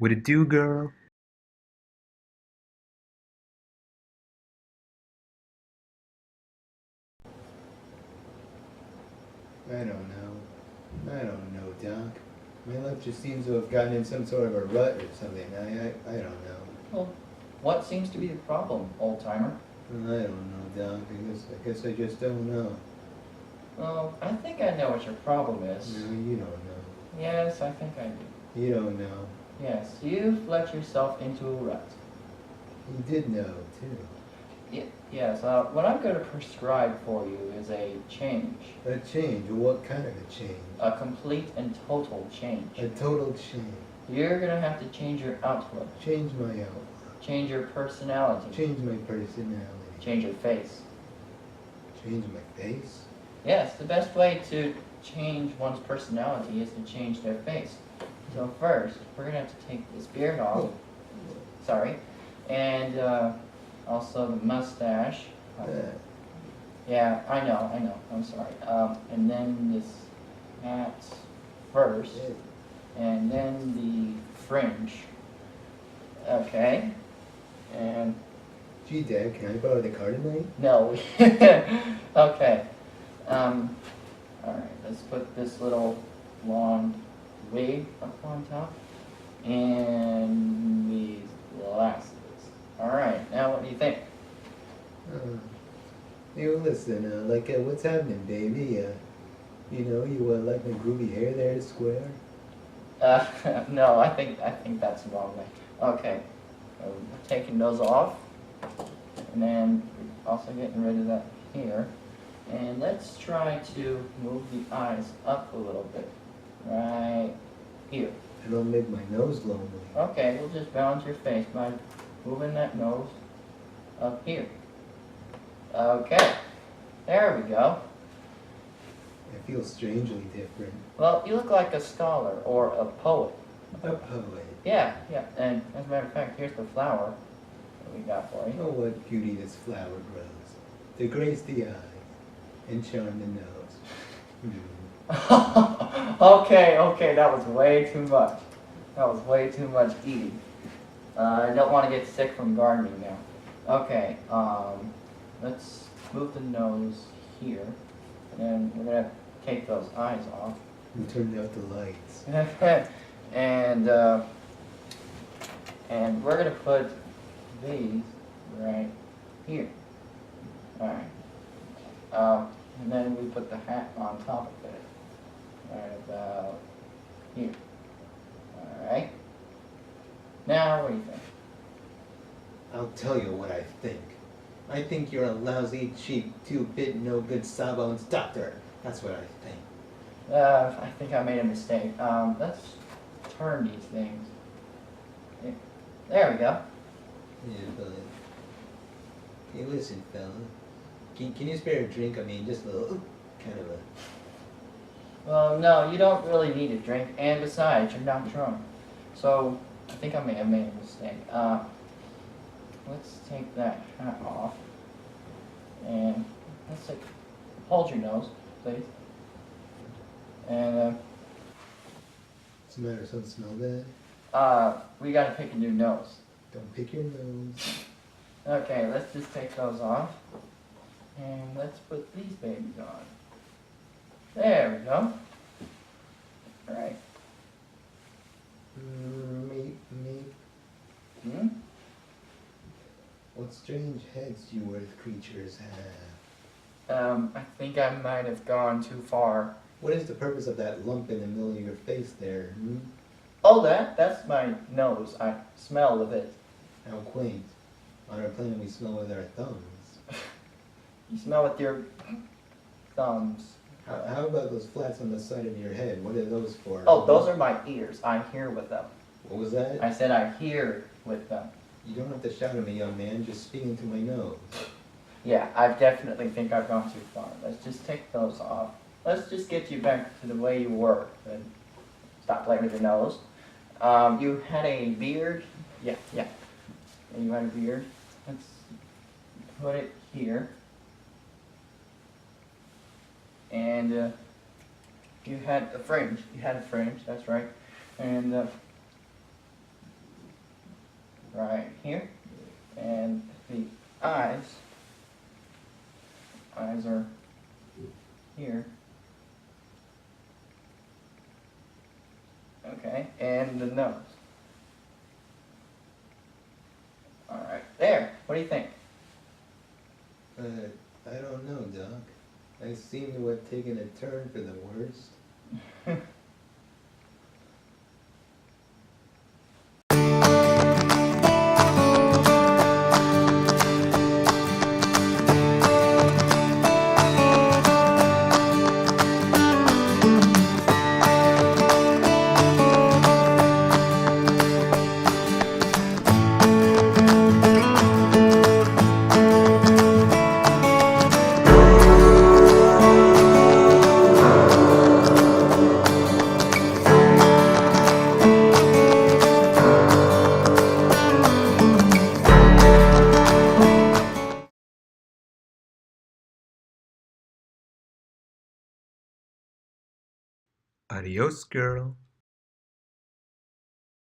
What it do, girl? I don't know, Doc. My life just seems to have gotten in some sort of a rut or something. I don't know. Well, what seems to be the problem, old-timer? I don't know, Doc. I guess I just don't know. Well, I think I know what your problem is. No, you don't know. Yes, I think I do. You don't know. Yes, you've let yourself into a rut. You did know, too. Yes, what I'm going to prescribe for you is a change. A change? What kind of a change? A complete and total change. A total change. You're going to have to change your outlook. Change my outlook. Change your personality. Change my personality. Change your face. Change my face? Yes, the best way to change one's personality is to change their face. So first, we're going to have to take this beard off. Sorry. And also the mustache. Yeah, I know. I'm sorry. And then this hat first. And then the fringe. Okay. And... Gee, Dad, can I borrow the car tonight? No. Okay. Alright, let's put this little long wig up on top. And these glasses. Alright, now what do you think? Hey, listen, what's happening, baby? You like my groovy hair there to square? No, I think that's the wrong way. Okay, so we're taking those off. And then we're also getting rid of that here. And let's try to move the eyes up a little bit. Right here. It'll make my nose lonely. Okay, we'll just balance your face by moving that nose up here. Okay, there we go. I feel strangely different. Well, you look like a scholar or a poet. A poet. Yeah, and as a matter of fact, here's the flower that we got for you. Oh, what beauty this flower grows. To grace the eye and charm the nose. Okay, that was way too much. That was way too much eating. I don't want to get sick from gardening now. Okay, let's move the nose here. And then we're going to take those eyes off. Who turned out the lights? And we're going to put these right here. Alright. And then we put the hat on top of it. Right about here. Alright. Now, what do you think? I'll tell you what I think. I think you're a lousy, cheap, two-bit, no-good sawbones doctor. That's what I think. I think I made a mistake. Let's turn these things. There we go. Yeah, but... Hey, listen, fella. Can you spare a drink? I mean, just a little, kind of a... Well, no, you don't really need a drink. And besides, you're not drunk. So, I think I may have made a mistake. Let's take that hat off. And let's take... Hold your nose, please. And, What's the matter? Something smell bad? we gotta pick a new nose. Don't pick your nose. Okay, let's just take those off. And let's put these babies on. There we go. Alright. Me. Hmm? What strange heads you earth creatures have. I think I might have gone too far. What is the purpose of that lump in the middle of your face there, hmm? Oh, that's my nose. I smell with it. How quaint. On our planet we smell with our thumbs. You smell with your thumbs. How about those flats on the side of your head? What are those for? Oh, those are my ears. I hear with them. What was that? I said I hear with them. You don't have to shout at me, young man. Just speak into my nose. Yeah, I definitely think I've gone too far. Let's just take those off. Let's just get you back to the way you were. And stop playing with your nose. You had a beard? Yeah. And you had a beard. Let's put it here. And you had a fringe. That's right. And right here. And the eyes are here. Okay, and the nose. Alright, there. What do you think? I don't know, Doc. I seem to have taken a turn for the worst. Adios, girl.